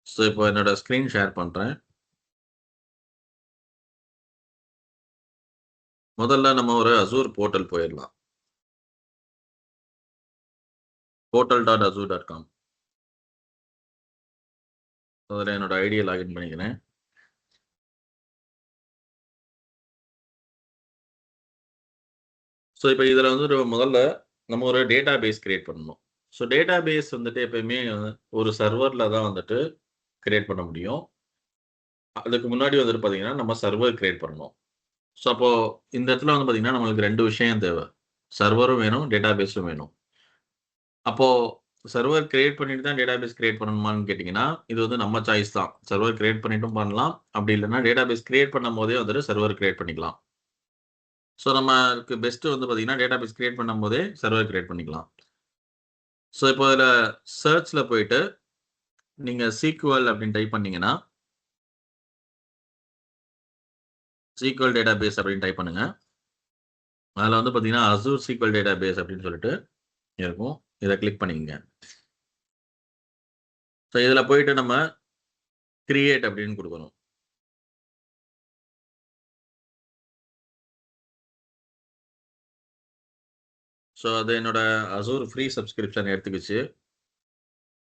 So இப்போ என்னோட screen share பண்ணுறேன். முதல்ல நம்ம ஒரு Azure போர்ட்டல் போயிடலாம். portal.azure.com. அதில் என்னோட ஐடியை லாகின் பண்ணிக்கிறேன். ஸோ இப்போ இதில் வந்து முதல்ல நம்ம ஒரு டேட்டா பேஸ் கிரியேட் பண்ணணும். ஸோ டேட்டா பேஸ் வந்துட்டு எப்பயுமே ஒரு சர்வரில் தான் வந்துட்டு கிரியேட் பண்ண முடியும். அதுக்கு முன்னாடி வந்துட்டு பார்த்தீங்கன்னா நம்ம சர்வர் கிரியேட் பண்ணணும். ஸோ அப்போ இந்த இடத்துல வந்து பார்த்தீங்கன்னா நம்மளுக்கு 2 விஷயம் தேவை. சர்வரும் வேணும், டேட்டா பேஸும் வேணும். அப்போ சர்வர் கிரியேட் பண்ணிட்டு தான் டேட்டா பேஸ் கிரியேட் பண்ணணுமான்னு கேட்டிங்கன்னா, இது வந்து நம்ம சாய்ஸ் தான். சர்வர் கிரியேட் பண்ணிட்டும் பண்ணலாம். அப்படி இல்லைன்னா டேட்டா பேஸ் கிரியேட் பண்ணும்போதே வந்துட்டு சர்வர் கிரியேட் பண்ணிக்கலாம். ஸோ நமக்கு பெஸ்ட்டு வந்து பார்த்தீங்கன்னா, டேட்டா பேஸ் கிரியேட் பண்ணும்போதே சர்வர் கிரியேட் பண்ணிக்கலாம். ஸோ இப்போ இதில சர்ச்ல போயிட்டு, நீங்க SQL அப்படின்னு டைப் பண்ணீங்கன்னா SQL டேட்டாபேஸ் அப்படின்னு டைப் பண்ணுங்க. அதில வந்து பார்த்தீங்கன்னா, Azure SQL டேட்டாபேஸ் அப்படின்னு சொல்லிட்டு இருக்கும். இத கிளிக் பண்ணிக்கங்க. ஸோ இதில போயிட்டு நம்ம கிரியேட் அப்படின்னு குடுக்கணும். ஸோ அது என்னோட Azure ஃப்ரீ சப்ஸ்கிரிப்ஷன் எடுத்துக்கிச்சு.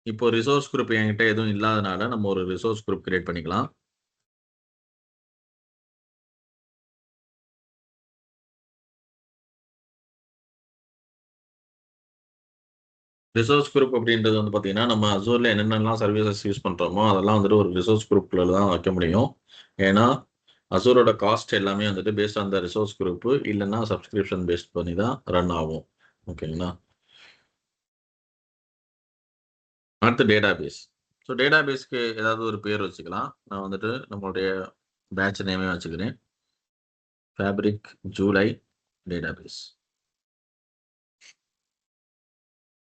இப்போ ரிசோர்ஸ் குரூப் என்கிட்ட எதுவும் இல்லாதனால, நம்ம ஒரு ரிசோர்ஸ் குரூப் கிரியேட் பண்ணிக்கலாம். ரிசோர்ஸ் குரூப் அப்படின்றது வந்து பார்த்தீங்கன்னா, நம்ம Azureல என்னென்னலாம் சர்வீசஸ் யூஸ் பண்றோமோ, அதெல்லாம் வந்துட்டு ஒரு ரிசோர்ஸ் குரூப்குள்ள தான் வைக்க முடியும். ஏன்னா, Azureோட காஸ்ட் எல்லாமே வந்துட்டு based on the resource group இல்லன்னா சப்ஸ்கிரிப்ஷன் பேஸ்ட் பண்ணி தான் ரன் ஆகும். ஓகேங்களா? அடுத்து டேட்டாபேஸ். ஸோ டேட்டாபேஸ்க்கு ஏதாவது ஒரு பேர் வச்சுக்கலாம். நான் வந்துட்டு நம்மளுடைய பேட்ச் நேமே வச்சுக்கிறேன். Fabric July database.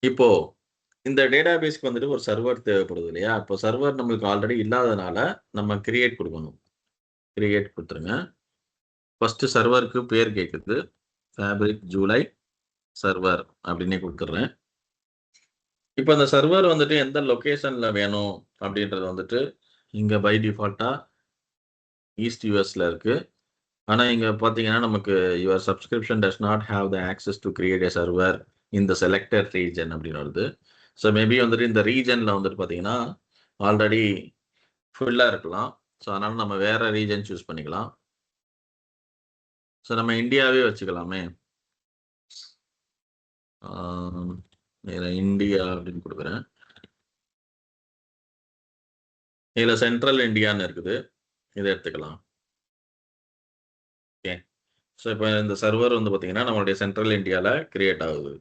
இப்போ இந்த டேட்டாபேஸ்க்கு வந்துட்டு ஒரு சர்வர் தேவைப்படுது இல்லையா? இப்போ சர்வர் நம்மளுக்கு ஆல்ரெடி இல்லாதனால, நம்ம கிரியேட் குடுக்கணும். கிரியேட் குடுத்துருங்க. ஃபர்ஸ்ட்டு சர்வருக்கு பேர் கேட்குது. ஃபேப்ரிக் ஜூலை சர்வர் அப்படின்னே குடுத்துடுறேன். இப்ப அந்த சர்வர் வந்துட்டு எந்த லொகேஷன்ல வேணும் அப்படின்றது வந்துட்டு, இங்க பை டிஃபால்ட்டா ஈஸ்ட் யுஎஸ்ல இருக்கு. ஆனா இங்க பார்த்தீங்கன்னா, நமக்கு your subscription does not have the access to create a server in the selected region அப்படின்னு வருது. ஸோ மேபி வந்துட்டு இந்த ரீஜன்ல வந்துட்டு பார்த்தீங்கன்னா, ஆல்ரெடி ஃபுல்லா இருக்கலாம். ஸோ அதனால நம்ம வேற ரீஜன் சூஸ் பண்ணிக்கலாம். ஸோ நம்ம இந்தியாவே வச்சுக்கலாமே. ஆம், இதுல இந்தியா அப்படின்னு குடுக்குறேன். இதுல சென்ட்ரல் இந்தியான்னு இருக்குது. இத எடுத்துக்கலாம். ஓகே. ஸோ இப்ப இந்த சர்வர் வந்து பார்த்தீங்கன்னா, நம்மளுடைய சென்ட்ரல் இந்தியால கிரியேட் ஆகுது.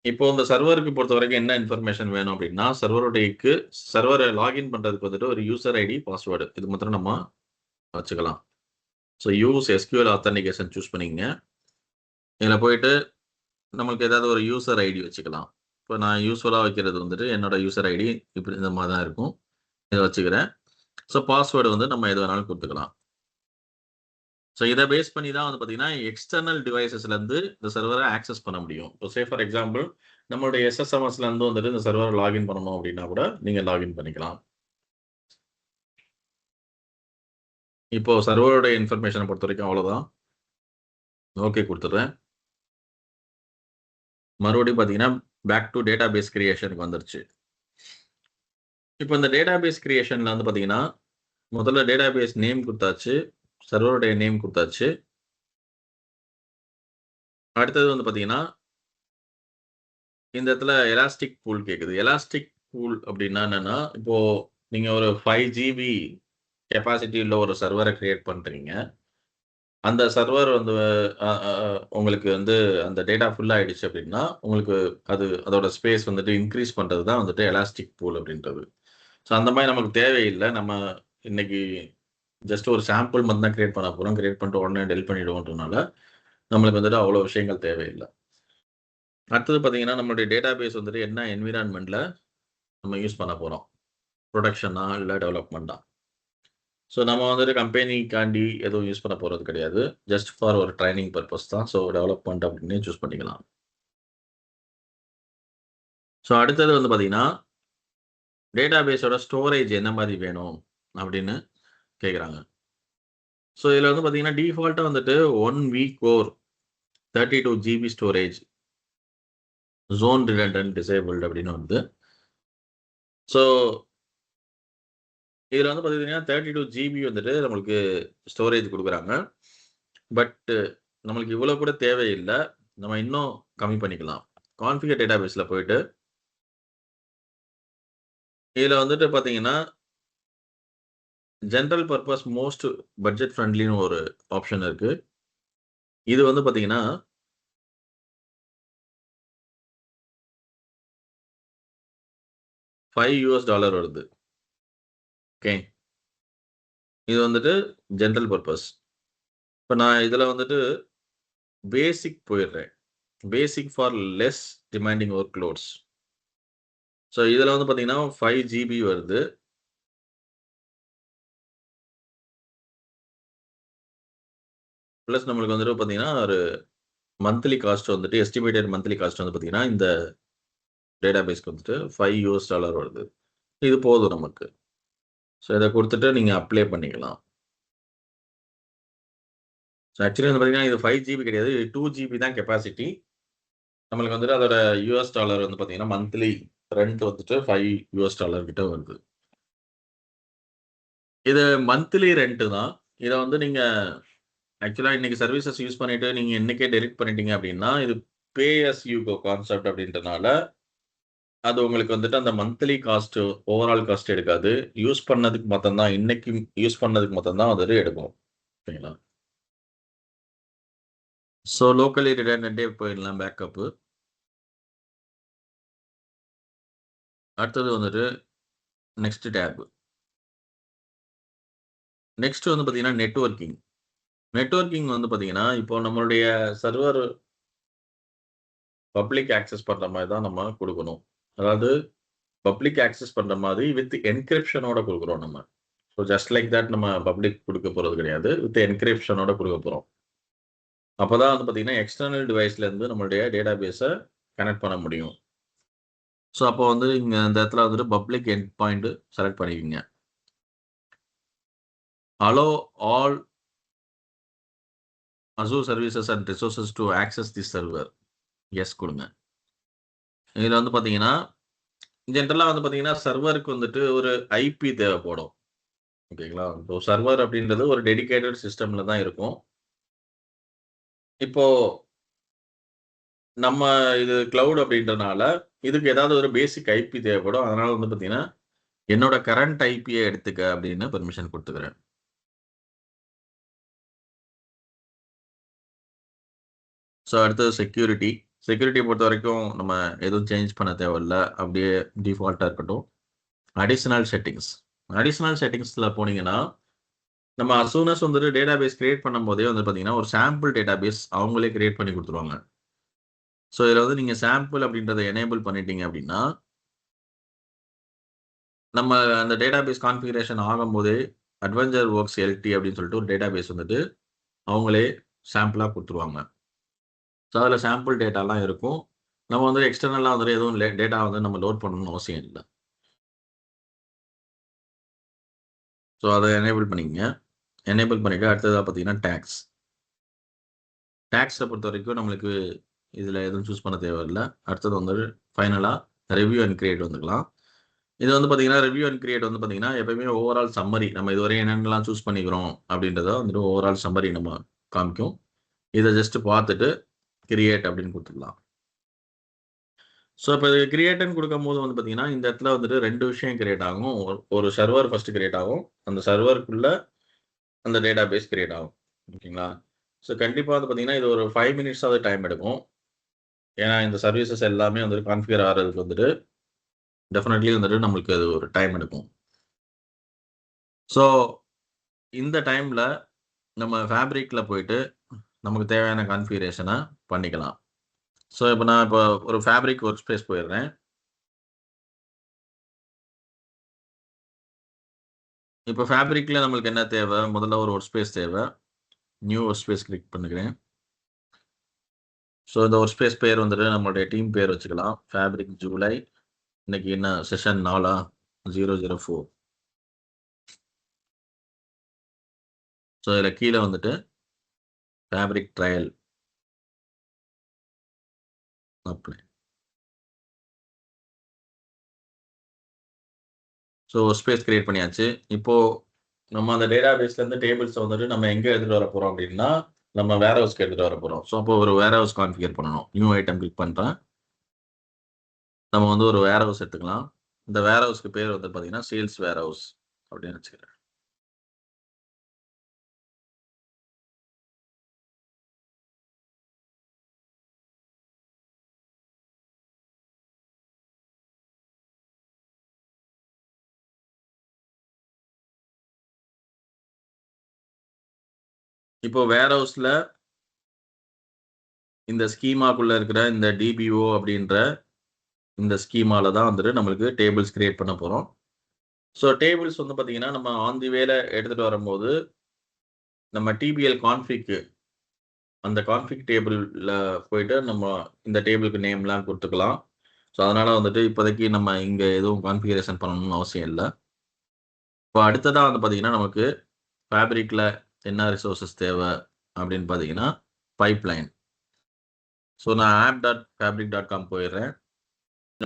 இப்போ இந்த சர்வருக்கு பொறுத்தவரைக்கும் என்ன இன்ஃபர்மேஷன் வேணும் அப்படின்னா, சர்வர லாகின் பண்றதுக்கு வந்துட்டு ஒரு யூசர் ஐடி, பாஸ்வேர்டு இது மாத்திரம் நம்ம வச்சுக்கலாம். So use SQL authentication choose பண்ணிக்கங்க. இதுல போயிட்டு நம்மளுக்கு ஏதாவது ஒரு யூசர் ஐடி வச்சுக்கலாம். இப்போ நான் யூசுவலா வைக்கிறது வந்துட்டு என்னோட யூசர் ஐடி இப்படி இந்த மாரி தான் இருக்கும். இத வச்சுக்கிறேன். ஸோ பாஸ்வேர்டு வந்து நம்ம எது வேணாலும் குடுத்துக்கலாம். ஸோ இத பேஸ் பண்ணி தான் வந்து பார்த்தீங்கன்னா, எக்ஸ்டர்னல் டிவைஸஸ்லேருந்து இந்த சர்வர ஆக்சஸ் பண்ண முடியும். இப்போ ஃபார் எக்ஸாம்பிள் நம்மளுடைய SSMSலேருந்து வந்துட்டு இந்த சர்வர லாகின் பண்ணணும் அப்படின்னா கூட நீங்க லாகின் பண்ணிக்கலாம். இப்போ சர்வரோட இன்ஃபர்மேஷன பொறுத்தவரைக்கும் அவ்வளோதான். ஓகே குடுத்துடுறேன். மறுபடியும் பார்த்தீங்கன்னா, பேக் டூ டேட்டாபேஸ் கிரியேஷனுக்கு வந்துருச்சு. இப்போ இந்த டேட்டாபேஸ் கிரியேஷன்ல வந்து பார்த்தீங்கன்னா, முதல்ல டேட்டாபேஸ் நேம் குடுத்தாச்சு. சர்வருடைய நேம் குடுத்தாச்சு. அடுத்தது வந்து பார்த்தீங்கன்னா, இந்த இடத்துல எலாஸ்டிக் பூல் கேட்குது. எலாஸ்டிக் பூல் அப்படின்னா என்னன்னா, இப்போ நீங்க ஒரு 5 ஜிபி கெப்பாசிட்டி உள்ள ஒரு சர்வர கிரியேட் பண்றீங்க. அந்த சர்வர் வந்து அ அ உங்களுக்கு வந்து அந்த டேட்டா ஃபுல் ஆயிடுச்சு அப்படின்னா, உங்களுக்கு அதோட ஸ்பேஸ் வந்துட்டு இன்கிரீஸ் பண்றது தான் வந்துட்டு எலாஸ்டிக் பூல் அப்படின்றது. ஸோ அந்த மாரி நமக்கு தேவையில்ல. நம்ம இன்னைக்கு ஜஸ்ட் ஒரு சாம்பிள் மட்டும் தான் கிரியேட் பண்ண போறோம். கிரியேட் பண்ணிட்டு உடனே டெலிட் பண்ணிடுவோன்றனால, நம்மளுக்கு வந்துட்டு அவ்வளோ விஷயங்கள் தேவையில்ல. அடுத்தது பார்த்தீங்கன்னா, நம்மளுடைய டேட்டாபேஸ் வந்துட்டு என்ன என்வைரன்மென்ட்ல நம்ம யூஸ் பண்ண போறோம். புரொடக்ஷனா இல்ல டெவலப்மெண்ட்டா? ஸோ நம்ம வந்துட்டு கம்பெனிக்காண்டி எதுவும் யூஸ் பண்ண போறது கிடையாது. ஜஸ்ட் ஃபார் ஒரு ட்ரெய்னிங் பர்ப்பஸ் தான். ஸோ டெவலப்மெண்ட் அப்படின்னு சூஸ் பண்ணிக்கலாம். ஸோ அடுத்தது வந்து பார்த்தீங்கன்னா, டேட்டாபேஸோட ஸ்டோரேஜ் என்ன மாதிரி வேணும் அப்படின்னு கேட்குறாங்க. ஸோ இதில் வந்து பார்த்தீங்கன்னா டிஃபால்ட்டாக வந்துட்டு 1 vCore 32 GB storage zone redundant disabled அப்படின்னு வந்து. ஸோ இதில் வந்து பார்த்தீங்கன்னா 32 GB வந்துட்டு நம்மளுக்கு ஸ்டோரேஜ் கொடுக்குறாங்க. பட் நம்மளுக்கு இவ்வளோ கூட தேவையில்லை. நம்ம இன்னும் கம்மி பண்ணிக்கலாம். கான்ஃபிகர் டேட்டாபேஸில் போயிட்டு இதில் வந்துட்டு பார்த்தீங்கன்னா ஜென்ரல் பர்பஸ் மோஸ்ட் பட்ஜெட் ஃப்ரெண்ட்லின்னு ஒரு ஆப்ஷன் இருக்கு. இது வந்து பார்த்தீங்கன்னா $5 வருது. ஓகே. இது வந்துட்டு ஜென்ரல் பர்பஸ். இப்போ நான் இதில் வந்துட்டு பேசிக் போயிடுறேன். Basic for less demanding work loads. So இதில் வந்து பார்த்தீங்கன்னா 5 GB வருது. ப்ளஸ் நம்மளுக்கு வந்துட்டு பார்த்தீங்கன்னா ஒரு மந்த்லி காஸ்ட் வந்துட்டு எஸ்டிமேட்டட் மந்த்லி காஸ்ட் வந்து பார்த்தீங்கன்னா இந்த டேட்டாபேஸ்க்கு வந்துட்டு $5 வருது. இது போதும் நமக்கு. ஸோ இதை கொடுத்துட்டு நீங்கள் அப்ளை பண்ணிக்கலாம். ஸோ ஆக்சுவலி வந்து பார்த்தீங்கன்னா இது 5 GB கிடையாது. இது 2 GB தான் கெப்பாசிட்டி. நம்மளுக்கு வந்துட்டு அதோட $US வந்து பார்த்தீங்கன்னா மந்த்லி ரெண்ட் வந்துட்டு $5 கிட்ட வருது. இது மந்த்லி ரெண்ட் தான். இதை வந்து நீங்கள் ஆக்சுவலாக இன்னைக்கு சர்வீசஸ் யூஸ் பண்ணிட்டு நீங்கள் இன்னைக்கே டெலிட் பண்ணிட்டீங்க அப்படின்னா இது பே அஸ் யூ கோ கான்செப்ட் அப்படின்றனால அது உங்களுக்கு வந்துட்டு அந்த மந்த்லி காஸ்ட் ஓவரால் காஸ்ட் எடுக்காது. யூஸ் பண்ணதுக்கு மட்டும்தான் இன்னைக்கு யூஸ் பண்ணதுக்கு மட்டும்தான் வந்துட்டு எடுக்கும். ஓகேங்களா? ஸோ லோக்கலி ரிடண்டன்ட்டே போயிடலாம் பேக்கப்பு. அடுத்தது வந்துட்டு நெக்ஸ்ட் டேப். நெக்ஸ்ட் வந்து பார்த்தீங்கன்னா நெட்வொர்க்கிங். நெட்வொர்க்கிங் வந்து பார்த்தீங்கன்னா இப்போ நம்மளுடைய சர்வர் பப்ளிக் ஆக்சஸ் பண்ணுற மாதிரி தான் நம்ம கொடுக்கணும். அதாவது பப்ளிக் ஆக்சஸ் பண்ணுற மாதிரி வித் என்கிரிப்ஷனோட கொடுக்குறோம் நம்ம. ஸோ ஜஸ்ட் லைக் தட் நம்ம பப்ளிக் கொடுக்க போகிறது கிடையாது. வித் என்கிரிப்ஷனோட கொடுக்க போகிறோம். அப்போ தான் வந்து பார்த்தீங்கன்னா எக்ஸ்டர்னல் டிவைஸ்லேருந்து நம்மளுடைய டேட்டாபேஸை கனெக்ட் பண்ண முடியும். ஸோ அப்போ வந்து இங்கே இந்த இடத்துல வந்துட்டு பப்ளிக் எண்ட் பாயிண்ட் செலக்ட் பண்ணிக்கிங்க. Allow all Azure services and resources to access this server. Yes கொடுங்க. இதில் வந்து பார்த்தீங்கன்னா ஜென்ரலாக வந்து பார்த்தீங்கன்னா சர்வருக்கு வந்துட்டு ஒரு ஐபி தேவைப்படும். ஓகேங்களா? இப்போ சர்வர் அப்படின்றது ஒரு டெடிகேட்டட் சிஸ்டமில் தான் இருக்கும். இப்போ நம்ம இது கிளவுட் அப்படின்றனால இதுக்கு ஏதாவது ஒரு பேசிக் ஐபி தேவைப்படும். அதனால வந்து பார்த்தீங்கன்னா என்னோட கரண்ட் ஐபியை எடுத்துக்க அப்படின்னு பெர்மிஷன் கொடுத்துக்கிறேன். ஸோ அடுத்தது செக்யூரிட்டி. செக்யூரிட்டியை பொறுத்த வரைக்கும் நம்ம எதுவும் சேஞ்ச் பண்ண தேவையில்ல. அப்படியே டிஃபால்ட்டாக இருக்கட்டும். Additional settings. அடிஷனல் செட்டிங்ஸில் போனீங்கன்னா நம்ம அசூனஸ் வந்துட்டு டேட்டாபேஸ் கிரியேட் பண்ணும்போதே வந்து பார்த்தீங்கன்னா ஒரு சாம்பிள் டேட்டாபேஸ் அவங்களே கிரியேட் பண்ணி கொடுத்துருவாங்க. ஸோ இதில் வந்து நீங்கள் சாம்பிள் அப்படின்றத எனேபிள் பண்ணிட்டீங்க அப்படின்னா நம்ம அந்த டேட்டாபேஸ் கான்ஃபிகரேஷன் ஆகும்போதே அட்வென்ச்சர் ஒர்க்ஸ் எல்டி அப்படின்னு சொல்லிட்டு ஒரு டேட்டாபேஸ் வந்துட்டு அவங்களே சாம்பிளாக கொடுத்துருவாங்க. ஸோ அதில் சாம்பிள் டேட்டாலாம் இருக்கும். நம்ம வந்து எக்ஸ்டர்னலாக வந்துட்டு எதுவும் டேட்டா வந்து நம்ம லோட் பண்ணணும்னு அவசியம் இல்லை. ஸோ அதை எனேபிள் பண்ணிக்கங்க. எனேபிள் பண்ணிவிட்டு அடுத்ததாக பார்த்தீங்கன்னா டேக்ஸ். டேக்ஸை பொறுத்த வரைக்கும் நம்மளுக்கு இதில் எதுவும் சூஸ் பண்ண தேவையில்லை. அடுத்தது வந்து ஃபைனலாக ரிவ்யூ அண்ட் கிரியேட் வந்துக்கலாம். இது வந்து பார்த்தீங்கன்னா ரிவ்யூ அண்ட் கிரியேட் வந்து பார்த்தீங்கன்னா எப்பயுமே ஓவரால் சம்மரி நம்ம இதுவரை என்னென்னலாம் சூஸ் பண்ணிக்கிறோம் அப்படின்றத வந்துட்டு ஓவரால் சம்மரி நம்ம காமிக்கும். இதை ஜஸ்ட் பார்த்துட்டு கிரியேட் அப்படின்னு கொடுத்துக்கலாம். ஸோ இப்போ இது கிரியேட்னு கொடுக்கும்போது வந்து பார்த்தீங்கன்னா இந்த இடத்துல வந்துட்டு 2 விஷயம் கிரியேட் ஆகும். ஒரு சர்வர் ஃபர்ஸ்ட் கிரியேட் ஆகும். அந்த சர்வருக்குள்ள அந்த டேட்டா பேஸ் கிரியேட் ஆகும். ஓகேங்களா? ஸோ கண்டிப்பாக வந்து பார்த்தீங்கன்னா இது ஒரு 5 மினிட்ஸாவது டைம் எடுக்கும். ஏன்னா இந்த சர்வீசஸ் எல்லாமே வந்துட்டு கான்ஃபிகர் ஆகிறதுக்கு வந்துட்டு டெஃபினெட்லி வந்துட்டு நம்மளுக்கு அது ஒரு டைம் எடுக்கும். ஸோ இந்த டைமில் நம்ம ஃபேப்ரிக்கில் போயிட்டு நமக்கு தேவையான கான்ஃபிகரேஷனை பண்ணிக்கலாம். ஸோ இப்போ நான் ஒரு ஃபேப்ரிக் ஒர்க் ஸ்பேஸ் போயிடுறேன். இப்போ ஃபேப்ரிக்கில் நம்மளுக்கு என்ன தேவை? முதல்ல ஒரு ஒர்க் ஸ்பேஸ் தேவை. நியூ ஒர்க் ஸ்பேஸ் கிளிக் பண்ணுகிறேன். ஸோ இந்த ஒர்க் ஸ்பேஸ் பேர் வந்துட்டு நம்மளுடைய டீம் பேர் வச்சுக்கலாம். ஃபேப்ரிக் ஜூலை. இன்னைக்கு என்ன செஷன் 4 004. ஸோ இதில் கீழே வந்துட்டு fabric trial apply. So space create பண்ணியாச்சு. இப்போ நம்ம அந்த டேட்டா பேஸ்லேருந்து டேபிள்ஸ் வந்துட்டு நம்ம எங்கே எடுத்துகிட்டு வர போகிறோம் அப்படின்னா நம்ம வேர் ஹவுஸ்க்கு எடுத்துகிட்டு வர போகிறோம். ஸோ அப்போ ஒரு வேர் ஹவுஸ் கான்ஃபிகர் பண்ணணும். நியூ ஐட்டம் கிளிக் பண்ணுறேன். நம்ம வந்து ஒரு வேர் ஹவுஸ் எடுத்துக்கலாம். இந்த வேர் ஹவுஸ்க்கு பேர் வந்து பார்த்தீங்கன்னா சேல்ஸ் வேர் ஹவுஸ் அப்படின்னு வச்சுக்கிறேன். இப்போ வேர் ஹவுஸில் இந்த ஸ்கீமாக்குள்ள இருக்கிற இந்த டிபிஓ அப்படின்ற இந்த ஸ்கீமால தான் வந்துட்டு நம்மளுக்கு டேபிள்ஸ் கிரியேட் பண்ண போகிறோம். ஸோ டேபிள்ஸ் வந்து பார்த்தீங்கன்னா நம்ம ஆன் தி வேல எடுத்துகிட்டு வரும்போது நம்ம டிபிஎல் கான்ஃபிக்கு அந்த கான்ஃபிக் டேபிளில் போயிட்டு நம்ம இந்த டேபிளுக்கு நேம்லாம் கொடுத்துக்கலாம். ஸோ அதனால் வந்துட்டு இப்போதைக்கு நம்ம இங்கே எதுவும் கான்ஃபிகரேஷன் பண்ணணும்னு அவசியம் இல்லை. இப்போ அடுத்ததாக வந்து பார்த்தீங்கன்னா நமக்கு ஃபேப்ரிக்கில் என்ன ரிசோர்ஸஸ் தேவை அப்படின்னு பார்த்தீங்கன்னா பைப்லைன். ஸோ நான் app.fabric.com போயிடுறேன்.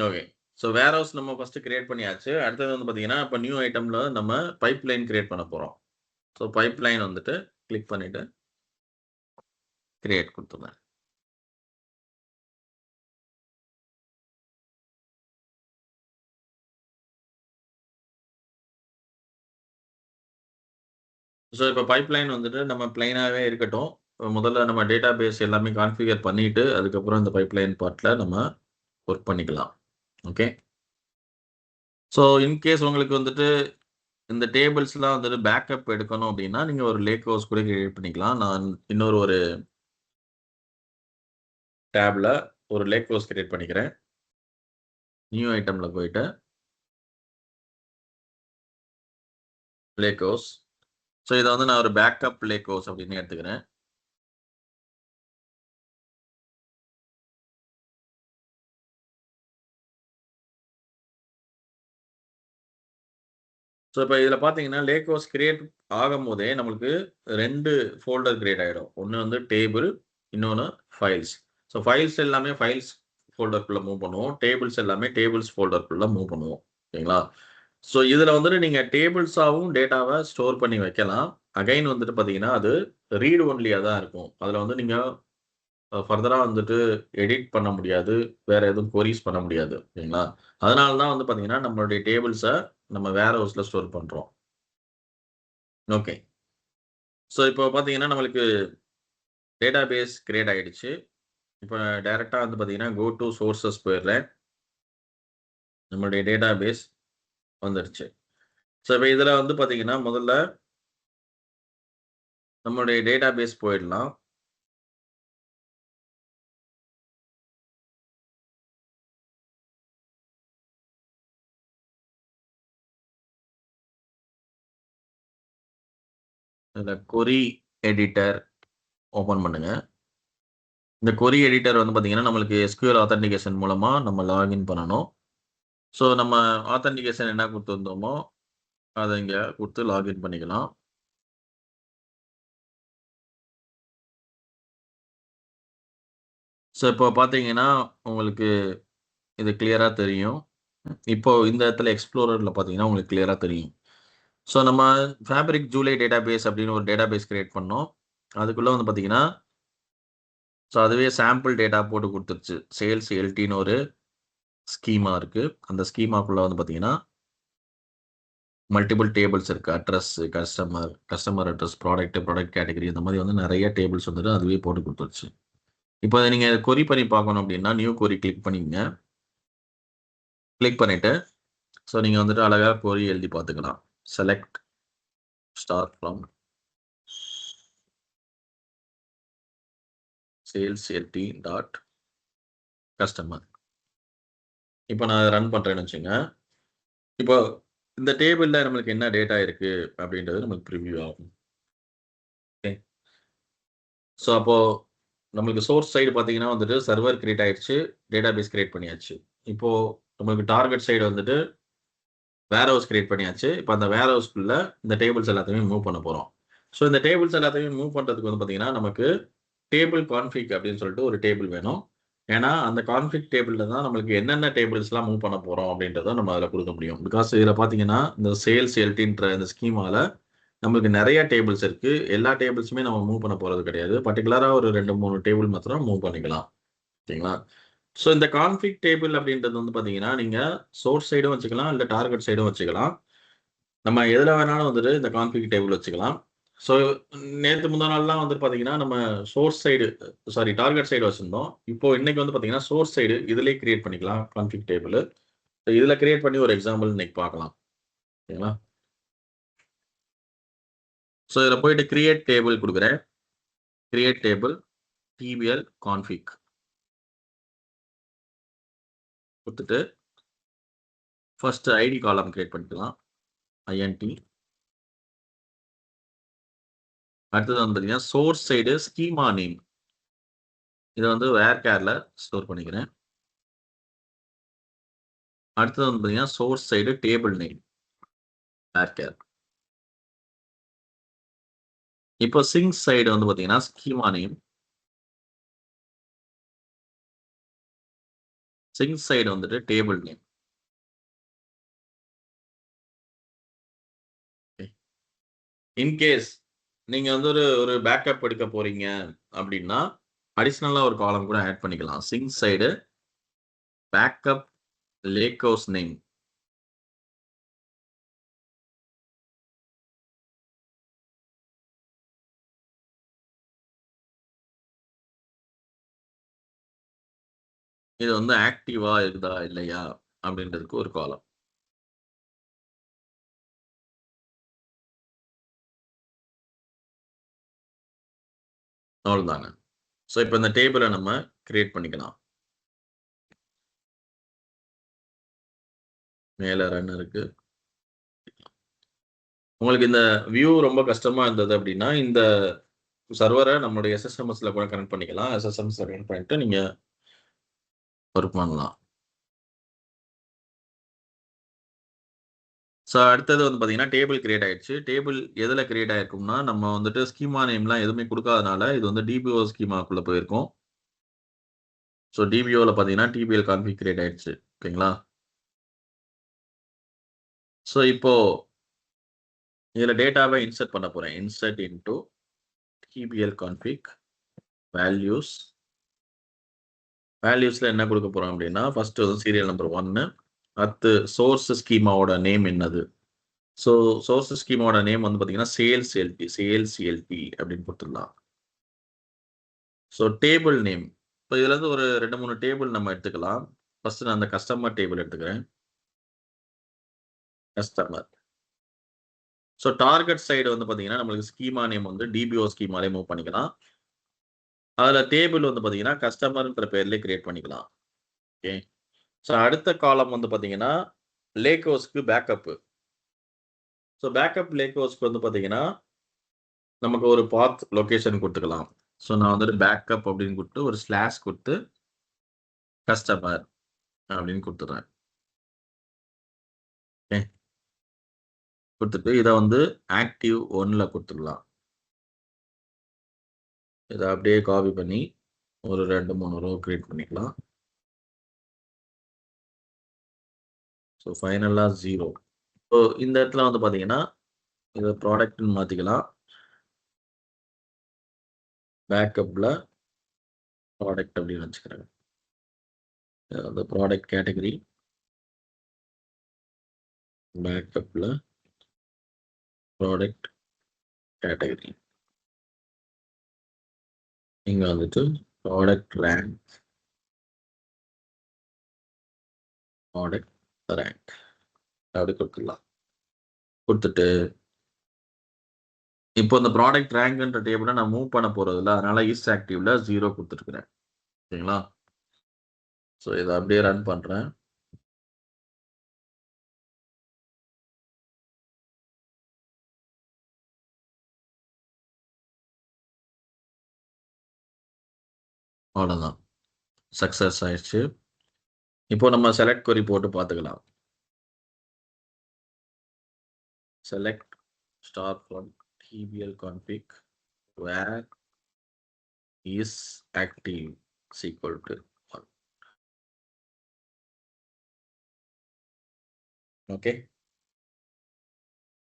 ஓகே. ஸோ வேர் ஹவுஸ் நம்ம ஃபஸ்ட்டு கிரியேட் பண்ணியாச்சு. அடுத்தது வந்து பார்த்தீங்கன்னா இப்போ நியூ ஐட்டமில் நம்ம பைப்லைன் கிரியேட் பண்ண போகிறோம். ஸோ பைப்லைன் வந்துட்டு கிளிக் பண்ணிவிட்டு கிரியேட் கொடுத்துருவேன். ஸோ இப்போ பைப்லைன் வந்துட்டு நம்ம பிளைனாகவே இருக்கட்டும். முதல்ல நம்ம டேட்டா பேஸ் எல்லாமே கான்ஃபிகர் பண்ணிவிட்டு அதுக்கப்புறம் இந்த பைப்லைன் பார்ட்டில் நம்ம ஒர்க் பண்ணிக்கலாம். ஓகே. ஸோ இன்கேஸ் உங்களுக்கு வந்துட்டு இந்த டேபிள்ஸ்லாம் வந்துட்டு பேக்கப் எடுக்கணும் அப்படின்னா நீங்கள் ஒரு லேக் ஹவுஸ் கூட கிரியேட் பண்ணிக்கலாம். நான் இன்னொரு ஒரு டேபில் ஒரு லேக் ஹவுஸ் கிரியேட் பண்ணிக்கிறேன். நியூ ஐட்டமில் போயிட்டு லேக் ஹவுஸ். ஸோ இதை வந்து நான் ஒரு பேக்கப் லேக் ஹவுஸ் அப்படின்னு எடுத்துக்கிறேன். ஸோ இப்போ இதில் பார்த்தீங்கன்னா லேக் ஹவுஸ் கிரியேட் ஆகும் போதே நம்மளுக்கு 2 ஃபோல்டர் கிரியேட் ஆகிடும். ஒன்று வந்து டேபிள், இன்னொன்று ஃபைல்ஸ். ஸோ ஃபைல்ஸ் எல்லாமே ஃபைல்ஸ் ஃபோல்டருக்குள்ளே மூவ் பண்ணுவோம். டேபிள்ஸ் எல்லாமே டேபிள்ஸ் ஃபோல்டருக்குள்ளே மூவ் பண்ணுவோம். ஓகேங்களா? ஸோ இதில் வந்துட்டு நீங்கள் டேபிள்ஸாகவும் டேட்டாவை ஸ்டோர் பண்ணி வைக்கலாம். அகைன் வந்துட்டு பார்த்தீங்கன்னா அது ரீட் ஒன்லியாக தான் இருக்கும். அதில் வந்து நீங்கள் ஃபர்தராக வந்துட்டு எடிட் பண்ண முடியாது. வேறு எதுவும் கொரீஸ் பண்ண முடியாது. ஓகேங்களா? அதனால தான் வந்து பார்த்தீங்கன்னா நம்மளுடைய டேபிள்ஸை நம்ம வேர் ஹவுஸில் ஸ்டோர் பண்ணுறோம். ஓகே. ஸோ இப்போ பார்த்தீங்கன்னா நம்மளுக்கு டேட்டா பேஸ் கிரியேட் ஆகிடுச்சு. இப்போ டைரெக்டாக வந்து பார்த்தீங்கன்னா கோ டு சோர்சஸ் போயிடுறேன். நம்மளுடைய டேட்டா பேஸ் வந்துடுச்சு. ஸோ இப்போ இதில் வந்து பார்த்தீங்கன்னா முதல்ல நம்மளுடைய டேட்டா பேஸ் போயிடலாம். இதில் கொரி எடிட்டர் ஓப்பன் பண்ணுங்க. இந்த கொரி எடிட்டர் வந்து பார்த்தீங்கன்னா நம்மளுக்கு எஸ்கியூஎல் ஆத்தென்டிகேஷன் மூலமாக நம்ம லாகின் பண்ணணும். ஸோ நம்ம ஆத்தென்டிகேஷன் என்ன கொடுத்துருந்தோமோ அதை இங்கே கொடுத்து லாகின் பண்ணிக்கலாம். ஸோ இப்போ பார்த்தீங்கன்னா உங்களுக்கு இது கிளியராக தெரியும். இப்போ இந்த இடத்துல எக்ஸ்ப்ளோரரில் பார்த்தீங்கன்னா உங்களுக்கு கிளியராக தெரியும். ஸோ நம்ம ஃபேப்ரிக் ஜூலை டேட்டா பேஸ் அப்படின்னு ஒரு டேட்டா பேஸ் கிரியேட் பண்ணோம். அதுக்குள்ளே வந்து பார்த்தீங்கன்னா ஸோ அதுவே சாம்பிள் டேட்டா போட்டு கொடுத்துருச்சு. சேல்ஸ் எல்டின்னு ஒரு ஸ்கீமா இருக்குது. அந்த ஸ்கீமாக்குள்ளே வந்து பார்த்தீங்கன்னா மல்டிபிள் டேபிள்ஸ் இருக்குது. Address, customer address, product category இந்த மாதிரி வந்து நிறைய டேபிள்ஸ் வந்துட்டு அதுவே போட்டு கொடுத்துருச்சு. இப்போ அதை நீங்கள் கொரி பண்ணி பார்க்கணும் அப்படின்னா நியூ கொரி கிளிக் பண்ணிக்கங்க. கிளிக் பண்ணிவிட்டு ஸோ நீங்கள் வந்துட்டு அழகாக கொரி எழுதி பார்த்துக்கலாம். Select star from sales LT dot customer. இப்போ நான் ரன் பண்ணுறேன்னு வச்சுங்க. இப்போ இந்த டேபிளில் நம்மளுக்கு என்ன டேட்டா இருக்குது அப்படின்றது நமக்கு ப்ரிவ்யூ ஆகும். ஓகே. ஸோ அப்போது நம்மளுக்கு சோர்ஸ் சைடு பார்த்தீங்கன்னா வந்துட்டு சர்வர் கிரியேட் ஆயிடுச்சு. டேட்டா பேஸ் கிரியேட் பண்ணியாச்சு. இப்போது நம்மளுக்கு டார்கெட் சைடு வந்துட்டு வேர் ஹவுஸ் கிரியேட் பண்ணியாச்சு. இப்போ அந்த வேர் ஹவுஸ்க்குள்ள இந்த டேபிள்ஸ் எல்லாத்தையுமே மூவ் பண்ண போறோம். ஸோ இந்த டேபிள்ஸ் எல்லாத்தையுமே மூவ் பண்றதுக்கு வந்து பார்த்தீங்கன்னா, நமக்கு டேபிள் கான்ஃபிக் அப்படின்னு சொல்லிட்டு ஒரு டேபிள் வேணும். ஏன்னா, அந்த கான்ஃபிக் டேபிள்ல தான் நம்மளுக்கு என்னென்ன டேபிள்ஸ்லாம் மூவ் பண்ண போறோம் அப்படின்றத நம்ம அதில குடுக்க முடியும். பிகாஸ் இதில பார்த்தீங்கன்னா, இந்த சேல்ஸ் எல்டின்ற இந்த ஸ்கீமால நம்மளுக்கு நெறைய டேபிள்ஸ் இருக்கு. எல்லா டேபிள்ஸுமே நம்ம மூவ் பண்ண போறது கிடையாது. பர்ட்டிகுலரா ஒரு 2, 3 டேபிள் மாத்திரம் மூவ் பண்ணிக்கலாம். ஓகேங்களா? ஸோ இந்த கான்ஃபிக் டேபிள் அப்படின்றது வந்து பார்த்தீங்கன்னா, நீங்க சோர்ஸ் சைடும் வச்சுக்கலாம், இல்ல டார்கெட் சைடும் வச்சுக்கலாம். நம்ம எதுல வேணாலும் வந்துட்டு இந்த கான்ஃபிக் டேபிள் வச்சுக்கலாம். ஸோ நேத்து முந்தா நாள்லாம் வந்து பார்த்தீங்கன்னா, நம்ம சோர்ஸ் சைடு டார்கெட் சைடு வச்சிருந்தோம். இப்போ இன்னைக்கு வந்து பார்த்தீங்கன்னா, சோர்ஸ் சைடு இதிலேயே கிரியேட் பண்ணிக்கலாம் கான்ஃபிக் டேபிள். இதில கிரியேட் பண்ணி ஒரு எக்ஸாம்பிள் இன்னைக்கு பார்க்கலாம். ஓகேங்களா? ஸோ இதில போயிட்டு கிரியேட் டேபிள் குடுக்குறேன். கிரியேட் டேபிள் டிபிஎல் கான்ஃபிக் குடுத்துட்டு, ஃபர்ஸ்ட் ஐடி காலம் கிரியேட் பண்ணிக்கலாம். ஐஎன்டி. அடுத்தது வந்து பார்த்தீங்கன்னா, சோர்ஸ் சைடு ஸ்கீமா நேம். இத வந்து வேர் கேர்ல ஸ்டோர் பண்ணிக்கிறேன். அடுத்தது வந்து பார்த்தீங்கன்னா, source side table name where care. இப்போ சிங்க் சைடு வந்து பார்த்தீங்கன்னா, ஸ்கீமா நேம். சிங்க் சைடு வந்துட்டு டேபிள் நேம். இன் கேஸ் நீங்க வந்து ஒரு ஒரு பேக்கப் எடுக்க போறீங்க அப்டின்னா, அடிஷனலா ஒரு காலம் கூட ஆட் பண்ணிக்கலாம். Sink side backup lakehouse name. இது வந்து ஆக்டிவா இருக்குதா? இல்லையா? அப்டின்றதுக்கு ஒரு காலம். அவ்வளோதாங்க. ஸோ இப்ப இந்த டேபிள நம்ம கிரியேட் பண்ணிக்கலாம். மேல ரன் இருக்கு. உங்களுக்கு இந்த வியூ ரொம்ப கஷ்டமா இருந்தது அப்டின்னா, இந்த சர்வர நம்மளுடைய எஸ்எஸ்எம்எஸ்ல கூட கனெக்ட் பண்ணிக்கலாம். எஸ்எஸ்எம்எஸ்ல கனெக்ட் பண்ணிட்டு நீங்க ஒர்க் பண்ணலாம். ஸோ அடுத்தது வந்து பார்த்தீங்கன்னா, டேபிள் கிரியேட் ஆயிடுச்சு. டேபிள் எதுல கிரியேட் ஆயிருக்கும்னா, நம்ம வந்துட்டு ஸ்கீமா நேம்லாம் எதுவுமே குடுக்காதனால, இது வந்து டிபிஓ ஸ்கீமாக்குள்ள போயிருக்கும். ஸோ டிபிஓல பார்த்தீங்கன்னா, டிபிஎல் கான்ஃபிக் கிரியேட் ஆயிடுச்சு. ஓகேங்களா? ஸோ இப்போ இதுல டேட்டாவ இன்சர்ட் பண்ண போறேன். Insert into TBL config values. வேல்யூஸ்ல என்ன குடுக்க போறோம் அப்டின்னா, ஃபர்ஸ்ட் வந்து சீரியல் நம்பர் 1. அடுத்து சோர்ஸ் ஸ்கீமாவோட நேம் என்னது? ஸோ சோர்ஸ் ஸ்கீமாவோட நேம் வந்து பார்த்தீங்கன்னா, சேல்ஸ் எல்டி அப்டின்னு குடுத்துடலாம். So table name. இப்போ இதுலேருந்து ஒரு 2, 3 டேபிள் நம்ம எடுத்துக்கலாம். ஃபர்ஸ்ட் நான் அந்த கஸ்டமர் டேபிள் எடுத்துக்கிறேன். கஸ்டமர். ஸோ டார்கெட் சைடு வந்து பார்த்தீங்கன்னா, நம்மளுக்கு ஸ்கீமா நேம் வந்து டிபிஓ ஸ்கீமாலே மூவ் பண்ணிக்கலாம். அதுல டேபிள் வந்து பார்த்தீங்கன்னா, கஸ்டமர்ன்ற பேர்லயே கிரியேட் பண்ணிக்கலாம். ஓகே. ஸோ அடுத்த காலம் வந்து பார்த்தீங்கன்னா, லேக் ஹவுஸ்க்கு பேக்கப். ஸோ பேக்கப் லேக் ஹவுஸ்க்கு வந்து பார்த்தீங்கன்னா, நமக்கு ஒரு பாத் லொகேஷன் குடுத்துக்கலாம். ஸோ நான் வந்துட்டு பேக்கப் அப்படின்னு குடுத்து ஒரு ஸ்லாஷ் குடுத்து கஸ்டமர் அப்படின்னு குடுத்துடுறேன். ஓகே. குடுத்துட்டு இத வந்து ஆக்டிவ் 1ல குடுத்துடலாம். இத அப்படியே காப்பி பண்ணி ஒரு 2, 3 ரோ கிரியேட் பண்ணிக்கலாம். ஸோ ஃபைனலா 0. ஸோ இந்த இடத்துல வந்து பார்த்தீங்கன்னா, இத ப்ராடக்ட்ன்னு மாத்திக்கலாம். பேக்கப்ல ப்ராடக்ட் அப்படின்னு வச்சுக்கிறேன். அந்த ப்ராடக்ட் கேட்டகரி பேக்கப்ல ப்ராடக்ட் கேட்டகரி. இங்க வந்துட்டு ப்ராடக்ட் ரேங்க் அப்படி குடுத்துடலாம். குடுத்துட்டு இப்போ இந்த ப்ராடக்ட் ரேங்க்ன்ற டேபிள நான் மூவ் பண்ண போறதில்ல. அதனால இஸ் ஆக்டிவ்ல 0 குடுத்துருக்கிறேன். ஓகேங்களா? ஸோ இத அப்படியே ரன் பண்றேன். அவ்வளோதான். சக்சஸ் ஆயிருச்சு. இப்போ நம்ம செலக்ட் கொரி போட்டு பார்த்துக்கலாம். select star from tbl config where is active is equal to 1. Okay.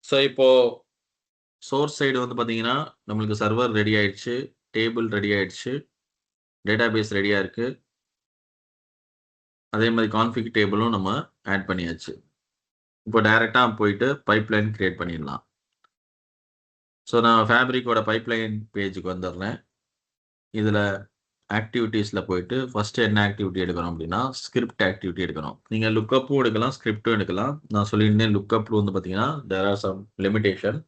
So இப்போ சோர்ஸ் சைடு வந்து பார்த்தீங்கன்னா நம்மளுக்கு சர்வர் ரெடி ஆயிடுச்சு, டேபிள் ரெடி ஆயிடுச்சு, டேட்டாபேஸ் ரெடியா இருக்கு. அதே மாதிரி கான்ஃபிக் டேபிளும் நம்ம ஆட் பண்ணியாச்சு. இப்போ டைரக்டா போயிட்டு பைப்லைன் கிரியேட் பண்ணிடலாம். ஸோ நான் ஃபேப்ரிக்கோட பைப்லைன் பேஜுக்கு வந்துடுறேன். இதில் ஆக்டிவிட்டீஸில் போயிட்டு ஃபஸ்ட்டு என்ன ஆக்டிவிட்டி எடுக்கிறோம் அப்படின்னா ஸ்கிரிப்ட் ஆக்டிவிட்டி எடுக்கிறோம். நீங்கள் லுக்கப்பும் எடுக்கலாம், ஸ்கிரிப்டும் எடுக்கலாம். நான் சொல்லியிருந்தேன் லுக்கப்பில் வந்து பார்த்தீங்கன்னா there are some limitation.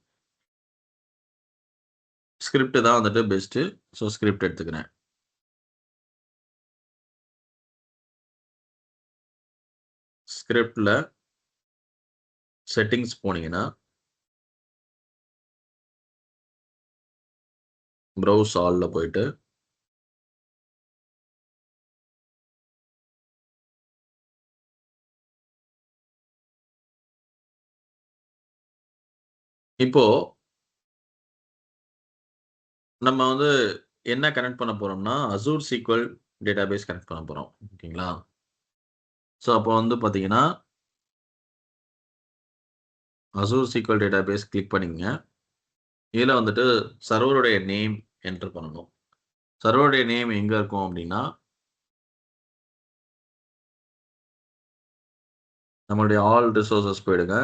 Script தான் வந்துட்டு பெஸ்ட்டு. ஸோ ஸ்கிரிப்ட் எடுத்துக்கிறேன். ஸ்கிரிப்டில் செட்டிங்ஸ் போனீங்கன்னா ப்ரௌஸ் ஆல்ல போயிட்டு இப்போ நம்ம வந்து என்ன கனெக்ட் பண்ண போறோம்னா Azure SQL டேட்டாபேஸ் கனெக்ட் பண்ண போறோம். ஓகேங்களா? ஸோ அப்போ வந்து பார்த்தீங்கன்னா Azure SQL டேட்டாபேஸ் கிளிக் பண்ணிக்கங்க. இதில் வந்துட்டு சர்வருடைய நேம் என்டர் பண்ணணும். சர்வருடைய நேம் எங்கே இருக்கும் அப்படின்னா நம்மளுடைய ஆல் ரிசோர்சஸ் போயிடுங்க.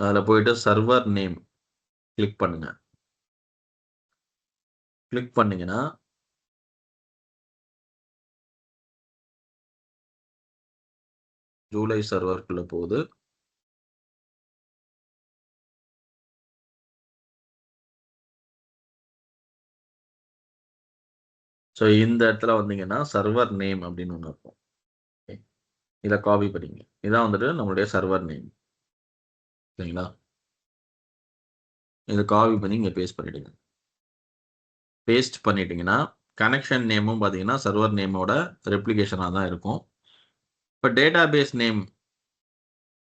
அதில் போயிட்டு சர்வர் நேம் கிளிக் பண்ணுங்க. கிளிக் பண்ணீங்கன்னா ஜூலை சர்வருக்குள்ள போகுது. ஸோ இந்த இடத்துல வந்தீங்கன்னா சர்வர் நேம் அப்படின்னு ஒன்று இருக்கும். இதை காப்பி பண்ணிங்க. இதான் வந்துட்டு நம்மளுடைய சர்வர் நேம். சரிங்களா? இதை காப்பி பண்ணி இங்கே பேஸ்ட் பண்ணிடுங்க. பேஸ்ட் பண்ணிட்டீங்கன்னா கனெக்ஷன் நேமும் பார்த்தீங்கன்னா சர்வர் நேமோட ரெப்ளிகேஷனாக தான் இருக்கும். இப்போ டேட்டாபேஸ் நேம்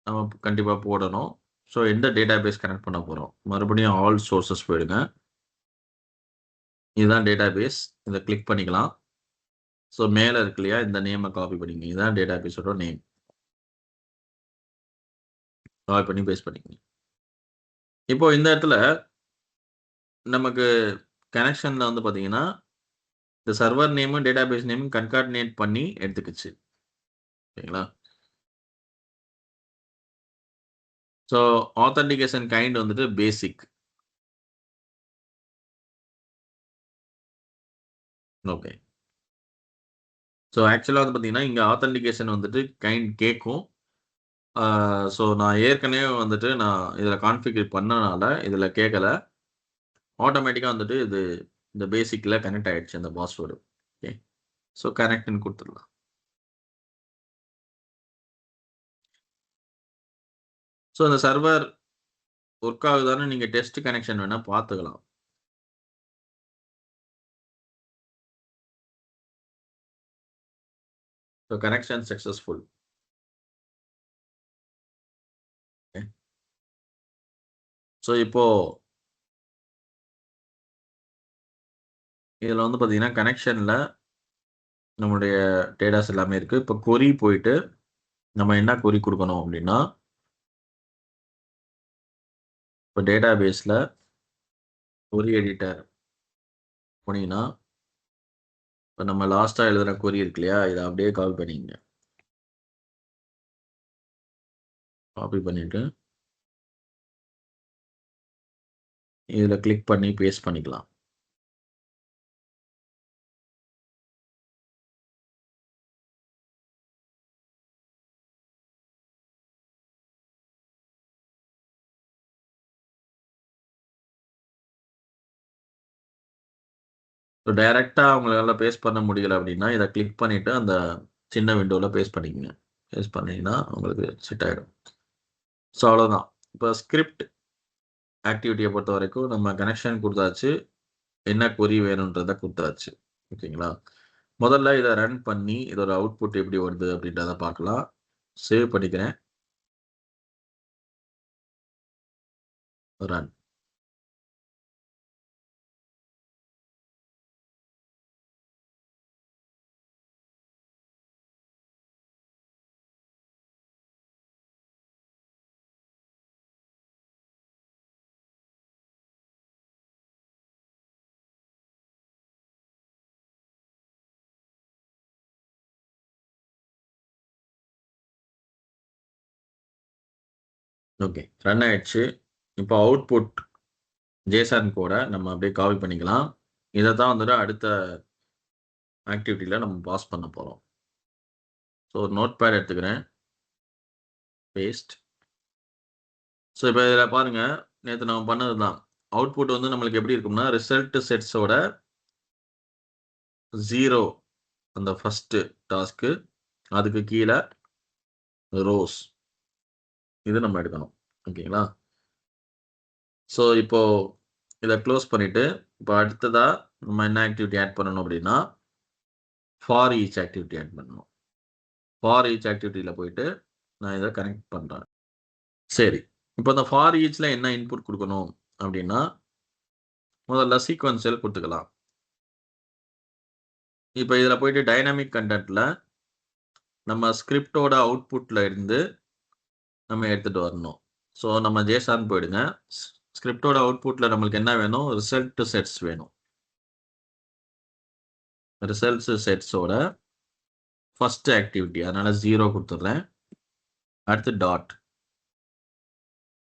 நம்ம கண்டிப்பாக போடணும். ஸோ எந்த டேட்டாபேஸ் கனெக்ட் பண்ண போகிறோம், மறுபடியும் ஆல் சோர்சஸ் போயிடுங்க. இதுதான் டேட்டாபேஸ். இதை கிளிக் பண்ணிக்கலாம். ஸோ மேலே இருக்கு இல்லையா, இந்த நேமை காப்பி பண்ணிங்க. இதுதான் டேட்டாபேஸோட நேம். காப்பி பண்ணி பேஸ்ட் பண்ணிக்கங்க. இப்போ இந்த இடத்துல நமக்கு கனெக்ஷனில் வந்து பார்த்தீங்கன்னா இந்த சர்வர் நேமும் டேட்டாபேஸ் நேமும் கன்கார்டினேட் பண்ணி எடுத்துக்கிச்சு. சரிங்களா? ஸோ ஆத்தென்டிகேஷன் கைண்ட் வந்துட்டு பேசிக். ஓகே. ஸோ ஆக்சுவலாக வந்து பார்த்தீங்கன்னா இங்கே ஆத்தென்டிகேஷன் வந்துட்டு கைண்ட் கேட்கும். ஸோ நான் ஏற்கனவே வந்துட்டு நான் இதில் கான்ஃபிகர் பண்ணனால இதில் கேட்கல. ஆட்டோமேட்டிக்காக வந்துட்டு இது இந்த பேசிக்கில் கனெக்ட் ஆகிடுச்சு அந்த பாஸ்வேர்டு. ஓகே. ஸோ கனெக்ட்னு கொடுத்துடலாம். ஸோ அந்த சர்வர் ஒர்க் ஆகுதான்னு நீங்கள் டெஸ்ட் கனெக்ஷன் வேணால் பார்த்துக்கலாம். So connection successful. ஸோ இப்போ இதில் வந்து பார்த்தீங்கன்னா கனெக்ஷனில் நம்மளுடைய டேட்டாஸ் எல்லாமே இருக்குது. இப்போ கொரி போயிட்டு நம்ம என்ன கொரி கொடுக்கணும் அப்படின்னா இப்போ டேட்டாபேஸில் கொரி எடிட்டர் போனீங்கன்னா இப்போ நம்ம லாஸ்ட்டாக எழுதுகிற கொரி இருக்கு இல்லையா, இதை அப்படியே காப்பி பண்ணிக்கங்க. காப்பி பண்ணிவிட்டு இதில் கிளிக் பண்ணி பேஸ்ட் பண்ணிக்கலாம். ஸோ டைரெக்டாக அவங்களால பேஸ்ட் பண்ண முடியல அப்படின்னா இதை கிளிக் பண்ணிவிட்டு அந்த சின்ன விண்டோவில் பேஸ்ட் பண்ணிக்கங்க. பேஸ்ட் பண்ணிங்கன்னா உங்களுக்கு செட் ஆகிடும். ஸோ அவ்வளோதான். இப்போ ஸ்கிரிப்ட் ஆக்டிவிட்டியை பொறுத்த வரைக்கும் நம்ம கனெக்ஷன் கொடுத்தாச்சு, என்ன கொரி வேணுன்றதை கொடுத்தாச்சு. ஓகேங்களா? முதல்ல இதை ரன் பண்ணி இதோட அவுட்புட் எப்படி வருது அப்படின்றத பார்க்கலாம். சேவ் பண்ணிக்கிறேன். ரன். ஓகே. ரன் ஆயிடுச்சு. இப்போ அவுட்புட் ஜேசன் கோட நம்ம அப்படியே காப்பி பண்ணிக்கலாம். இதை தான் வந்துட்டு அடுத்த ஆக்டிவிட்டியில் நம்ம பாஸ் பண்ண போகிறோம். ஸோ ஒரு நோட் பேட் எடுத்துக்கிறேன். பேஸ்ட். ஸோ இப்போ இதில் பாருங்க, நேற்று நம்ம பண்ணது தான். அவுட்புட் வந்து நம்மளுக்கு எப்படி இருக்கும்னா, ரிசல்ட் செட்ஸோட 0 அந்த ஃபர்ஸ்ட் டாஸ்க்கு, அதுக்கு கீழே ரோஸ், இது நம்ம எடுக்கணும். ஓகேங்களா? ஸோ இப்போ இதை க்ளோஸ் பண்ணிட்டு, இப்போ அடுத்ததா நம்ம என்ன ஆக்டிவிட்டி ஆட் பண்ணணும் அப்படின்னா, ஃபார் ஈச் ஆக்டிவிட்டி ஆட் பண்ணணும். ஃபார் ஈச் ஆக்டிவிட்டியில் போயிட்டு நான் இதை கனெக்ட் பண்ணுறேன். சரி, இப்போ இந்த ஃபார் ஈச்சில் என்ன இன்புட் கொடுக்கணும் அப்படின்னா, முதல்ல சீக்வன்ஷியல் கொடுத்துக்கலாம். இப்போ இதில் போயிட்டு டைனாமிக் கண்டென்ட்டில் நம்ம ஸ்கிரிப்டோட அவுட்புட்டில் இருந்து நம்ம எடுத்துகிட்டு வரணும். ஸோ நம்ம ஜேசான் போயிடுங்க. ஸ்கிரிப்டோட அவுட்புட்டில் நம்மளுக்கு என்ன வேணும்? ரிசல்ட் செட்ஸ் வேணும். ரிசல்ட்ஸ் செட்ஸோட ஃபர்ஸ்ட் ஆக்டிவிட்டி, அதனால 0 கொடுத்துட்றேன். அடுத்து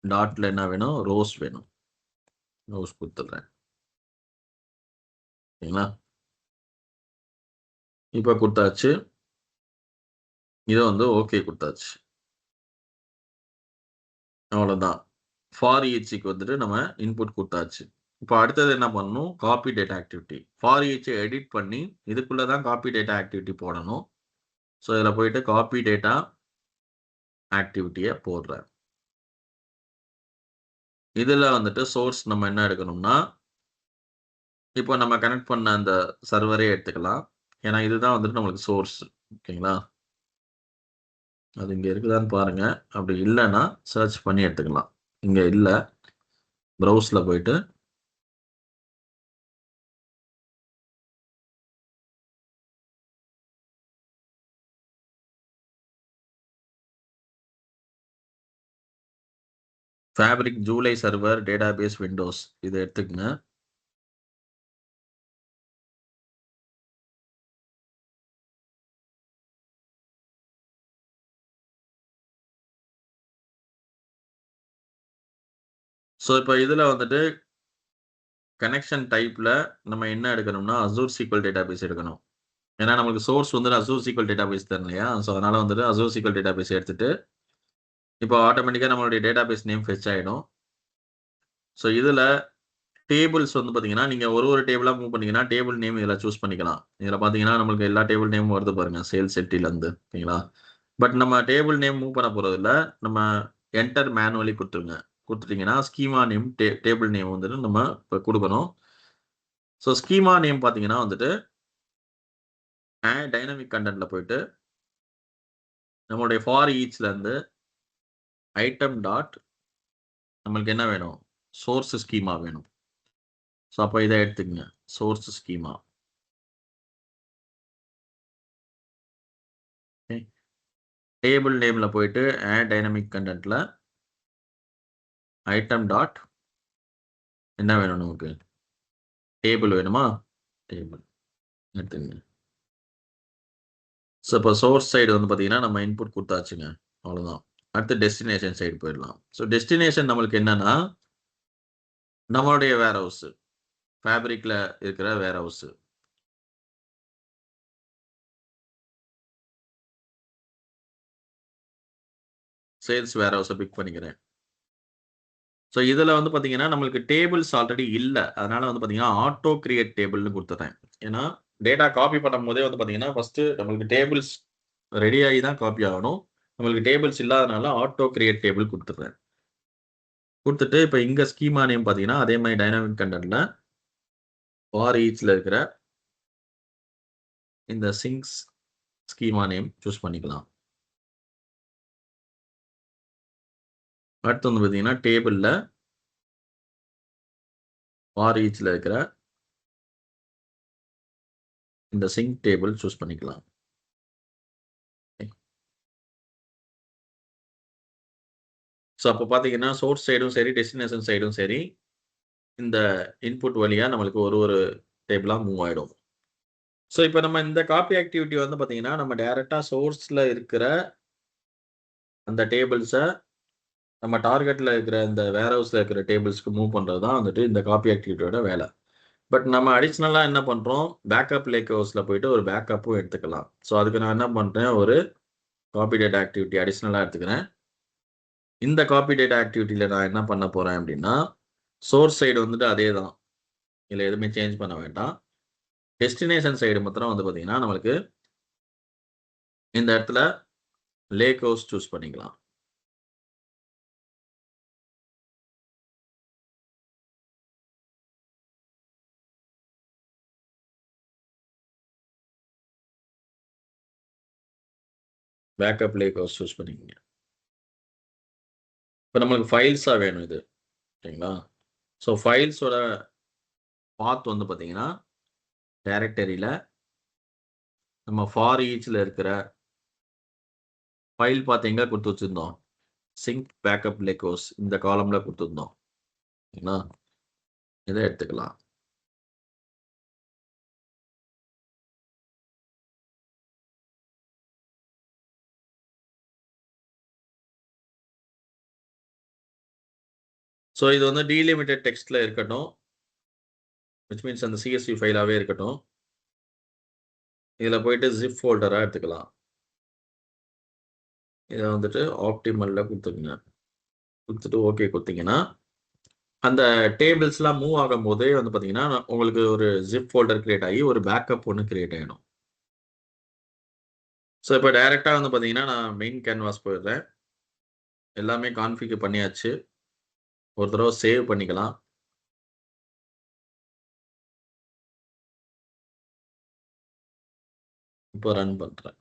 டாட்ல என்ன வேணும்? ரோஸ் வேணும். ரோஸ் கொடுத்துட்றேன். சரிங்களா? இப்போ கொடுத்தாச்சு. இதை வந்து ஓகே கொடுத்தாச்சு. அவ்வளோதான். ஃபார் ஈச்சுக்கு வந்துட்டு நம்ம இன்புட் கொடுத்தாச்சு. இப்போ அடுத்தது என்ன பண்ணணும்? Copy data activity. ஃபார் ஈச்சை எடிட் பண்ணி இதுக்குள்ளே தான் காப்பி டேட்டா ஆக்டிவிட்டி போடணும். ஸோ இதில் போயிட்டு காப்பி டேட்டா ஆக்டிவிட்டியை போடுறேன். இதில் வந்துட்டு சோர்ஸ் நம்ம என்ன எடுக்கணும்னா, இப்போ நம்ம கனெக்ட் பண்ண அந்த சர்வரே எடுத்துக்கலாம். ஏன்னா இதுதான் வந்துட்டு நம்மளுக்கு சோர்ஸ். ஓகேங்களா? அது இங்கே இருக்குதான்னு பாருங்க. அப்படி இல்லைன்னா சர்ச் பண்ணி எடுத்துக்கலாம். இங்கே இல்லை, ப்ரௌஸில் போயிட்டு fabric July server database Windows இதை எடுத்துக்கங்க. ஸோ இப்போ இதில் வந்துட்டு கனெக்ஷன் டைப்பில் நம்ம என்ன எடுக்கணும்னா, அசூர் சீக்வல் டேட்டாபேஸ் எடுக்கணும். ஏன்னா நமக்கு சோர்ஸ் வந்துட்டு அசூர் சீக்வல் டேட்டாபேஸ் தான் இல்லையா? ஸோ அதனால் வந்துட்டு அசூர் சீக்வல் டேட்டாபேஸ் எடுத்துட்டு இப்போ ஆட்டோமேட்டிக்காக நம்மளுடைய டேட்டாபேஸ் நேம் ஃபெச் ஆகிடும். ஸோ இதில் டேபிள்ஸ் வந்து பார்த்தீங்கன்னா, நீங்கள் ஒரு டேபிளாக மூவ் பண்ணீங்கன்னா டேபிள் நேம் இதில் சூஸ் பண்ணிக்கலாம். இதில் பார்த்தீங்கன்னா நம்மளுக்கு எல்லா டேபிள் நேமும் வருது பாருங்க, சேல்ஸ் செட்டிலேருந்து. ஓகேங்களா? பட் நம்ம டேபிள் நேம் மூவ் பண்ண போகிறதில்ல. நம்ம என்டர் மேனுவலி கொடுத்துருங்க. கொடுத்துட்டீங்கன்னா ஸ்கீமா நேம் டேபிள் நேம் வந்துட்டு நம்ம இப்போ கொடுக்கணும். ஸோ ஸ்கீமா நேம் பார்த்தீங்கன்னா வந்துட்டு டைனமிக் கண்டென்ட்ல போயிட்டு நம்மளுடைய ஃபார் ஈச்லேருந்து ஐட்டம் டாட் நம்மளுக்கு என்ன வேணும்? சோர்ஸ் ஸ்கீமா வேணும். ஸோ அப்போ இதை எடுத்துக்கங்க, சோர்ஸ் ஸ்கீமா. டேபிள் நேமில் போயிட்டு டைனமிக் கண்டென்ட்ல ஐட்டம் டாட் என்ன வேணும் நமக்கு? டேபிள் வேணுமா? டேபிள் எடுத்துங்க. ஸோ இப்போ சோர்ஸ் சைடு வந்து பார்த்தீங்கன்னா நம்ம இன்புட் கொடுத்தாச்சுங்க. அவ்வளோதான். அடுத்து டெஸ்டினேஷன் சைடு போயிடலாம். ஸோ டெஸ்டினேஷன் நம்மளுக்கு என்னன்னா, நம்மளுடைய வேர் ஹவுஸ், ஃபேப்ரிக்ல இருக்கிற வேர் ஹவுஸ். சேல்ஸ் வேர் ஹவுஸை பிக் பண்ணிக்கிறேன். ஸோ இதில் வந்து பார்த்தீங்கன்னா நம்மளுக்கு டேபிள்ஸ் ஆல்ரெடி இல்லை. அதனால வந்து பார்த்தீங்கன்னா ஆட்டோ கிரியேட் டேபிள்னு கொடுத்துறேன். ஏன்னா டேட்டா காப்பி பண்ணும் போதே வந்து பார்த்தீங்கன்னா ஃபர்ஸ்ட் நம்மளுக்கு டேபிள்ஸ் ரெடி ஆகி தான் காப்பி ஆகணும். நம்மளுக்கு டேபிள்ஸ் இல்லாதனால ஆட்டோ கிரியேட் டேபிள் கொடுத்துட்றேன். கொடுத்துட்டு இப்போ இங்கே ஸ்கீமா நேம் பார்த்தீங்கன்னா அதே மாதிரி டைனாமிக் கண்டென்ட்ல ஃபார் ஈச்சில் இருக்கிற இந்த சிங்ஸ் ஸ்கீமா நேம் சூஸ் பண்ணிக்கலாம். அடுத்து வந்து பார்த்தீங்கன்னா டேபிளில் ஃபார் ஈச்ல இருக்கிற இந்த சிங்க் டேபிள் சூஸ் பண்ணிக்கலாம். ஸோ அப்போ பார்த்தீங்கன்னா, சோர்ஸ் சைடும் சரி, டெஸ்டினேஷன் சைடும் சரி, இந்த இன்புட் வழியா நம்மளுக்கு ஒரு டேபிளா மூவ் ஆயிடும். ஸோ இப்ப நம்ம இந்த காப்பி ஆக்டிவிட்டி வந்து பார்த்தீங்கன்னா, நம்ம டைரக்ட்டா சோர்ஸ்ல இருக்கிற அந்த டேபிள்ஸ நம்ம டார்கெட்ல இருக்கிற இந்த வேர்ஹவுஸ்ல இருக்கிற டேபிள்ஸ்க்கு மூவ் பண்றது தான் வந்துட்டு இந்த காப்பி ஆக்டிவிட்டியோட வேலை. பட் நம்ம அடிஷனலா என்ன பண்றோம், பேக்கப் லேக் ஹவுஸ்ல போயிட்டு ஒரு பேக்கப்பும் எடுத்துக்கலாம். ஸோ அதுக்கு நான் என்ன பண்றேன், ஒரு காப்பி டேட்டா ஆக்டிவிட்டி அடிஷனலா எடுத்துக்கிறேன். இந்த காப்பி டேட்டா ஆக்டிவிட்டில நான் என்ன பண்ண போறேன் அப்படின்னா, சோர்ஸ் சைடு வந்துட்டு அதே தான். இதுல எதுவுமே சேஞ்ச் பண்ண வேண்டாம். டெஸ்டினேஷன் சைடு மாத்திரம் வந்து பார்த்தீங்கன்னா, நம்மளுக்கு இந்த இடத்துல லேக் ஹவுஸ் சூஸ் பண்ணிக்கலாம். பேக்கப் லேக் ஹவுஸ் சூஸ் பண்ணிக்கங்க. இப்ப நம்மளுக்கு ஃபைல்ஸா வேணும் இது. சரிங்களா? ஸோ ஃபைல்ஸோட பாத் வந்து பார்த்தீங்கன்னா, டைரக்டரியில நம்ம ஃபார் ஈச்ல இருக்கிற ஃபைல் பாத் எங்க குடுத்து வச்சிருந்தோம்? சிங்க் பேக்கப் லேக் ஹவுஸ் இந்த காலம்ல குடுத்திருந்தோம். சரிங்களா? இத எடுத்துக்கலாம். ஸோ இது வந்து டீலிமிட்டட் டெக்ஸ்ட்ல இருக்கட்டும். விச் மீன்ஸ் அந்த CSV ஃபைலாவே இருக்கட்டும். இதுல போயிட்டு ஜிப் ஃபோல்டரா எடுத்துக்கலாம். இத வந்துட்டு ஆப்டிமல்ல குடுத்துருங்க. குடுத்துட்டு ஓகே குடுத்தீங்கன்னா, அந்த டேபிள்ஸ்லாம் மூவ் ஆகும்போதே வந்து பார்த்தீங்கன்னா, உங்களுக்கு ஒரு ஜிப் ஃபோல்டர் கிரியேட் ஆகி ஒரு பேக்கப் ஒண்ணு கிரியேட் ஆயிடும். ஸோ இப்ப டைரக்ட்டா வந்து பார்த்தீங்கன்னா, நான் மெயின் கேன்வாஸ் போயிடுறேன். எல்லாமே கான்ஃபிகர் பண்ணியாச்சு. ஒரு தடவ சேவ் பண்ணிக்கலாம். இப்போ ரன் பண்றேன்.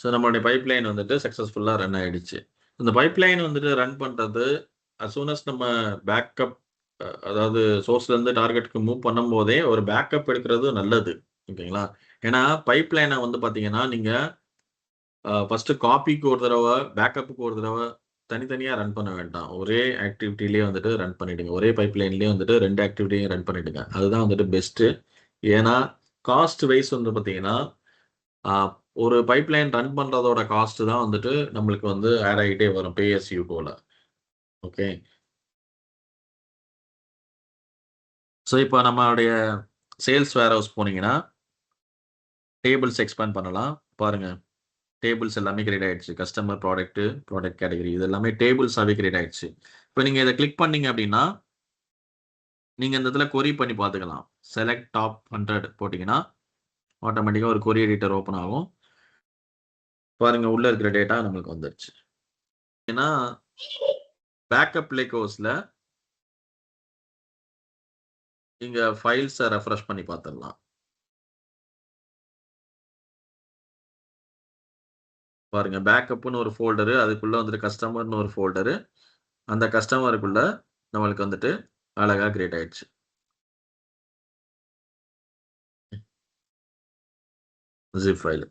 ஸோ நம்மளுடைய பைப்லைன் வந்துட்டு சக்சஸ்ஃபுல்லா ரன் ஆயிடுச்சு. இந்த பைப்லைன் வந்துட்டு ரன் பண்றது அஸ் சூன் அஸ் நம்ம பேக்கப் அதாவது சோர்ஸ்லேருந்து டார்கெட்க்கு மூவ் பண்ணும்போதே ஒரு பேக்கப் எடுக்கிறது நல்லது. ஓகேங்களா? ஏன்னா பைப்லைன வந்து பார்த்தீங்கன்னா, நீங்க ஃபர்ஸ்ட்டு காப்பிக்கு ஒரு தடவ, பேக்கப்புக்கு ஒரு தடவ தனித்தனியா ரன் பண்ண வேண்டாம். ஒரே ஆக்டிவிட்டிலயே வந்துட்டு ரன் பண்ணிடுங்க. ஒரே பைப்லைன்லயே வந்துட்டு 2 ஆக்டிவிட்டியும் ரன் பண்ணிடுங்க. அதுதான் வந்துட்டு பெஸ்ட்டு. ஏன்னா, காஸ்ட் வைஸ் வந்து பார்த்தீங்கன்னா, ஆ ஒரு பைப்லைன் ரன் பண்றதோட காஸ்ட் தான் வந்துட்டு நம்மளுக்கு வந்து ஆட் ஆகிட்டே வரும். பே அஸ் யூ கோல. ஓகே. ஸோ இப்போ நம்மளுடைய சேல்ஸ் வேர்ஹவுஸ் போனீங்கன்னா, டேபிள்ஸ் எக்ஸ்பேண்ட் பண்ணலாம். பாருங்க. டேபிள்ஸ் எல்லாமே கிரியேட் ஆயிடுச்சு. கஸ்டமர், ப்ராடக்ட், ப்ராடக்ட் கேட்டகரி இது எல்லாமே டேபிள்ஸாவே கிரியேட் ஆயிடுச்சு. இப்ப நீங்க இத கிளிக் பண்ணீங்க அப்டின்னா, நீங்க இந்த இடத்துல கொரி பண்ணி பார்த்துக்கலாம். செலக்ட் டாப் 100 போட்டீங்கன்னா, ஆட்டோமேட்டிக்கா ஒரு கொரி எடிட்டர் ஓப்பன் ஆகும். பாருங்க உள்ள இருக்கிற டேட்டா நம்மளுக்கு வந்துருச்சு. ஏன்னா, பேக்கப் லேக் ஹவுஸ்ல இங்க ஃபைல்ஸ ரெஃப்ரெஷ் பண்ணி பார்த்துடலாம். பாருங்க பேக்கப்ன்னு ஒரு ஃபோல்டரு, அதுக்குள்ள வந்துட்டு கஸ்டமர்ன்னு ஒரு ஃபோல்டரு. அந்த கஸ்டமருக்குள்ள நம்மளுக்கு வந்துட்டு அழகா கிரியேட் ஆயிடுச்சு. Zip file.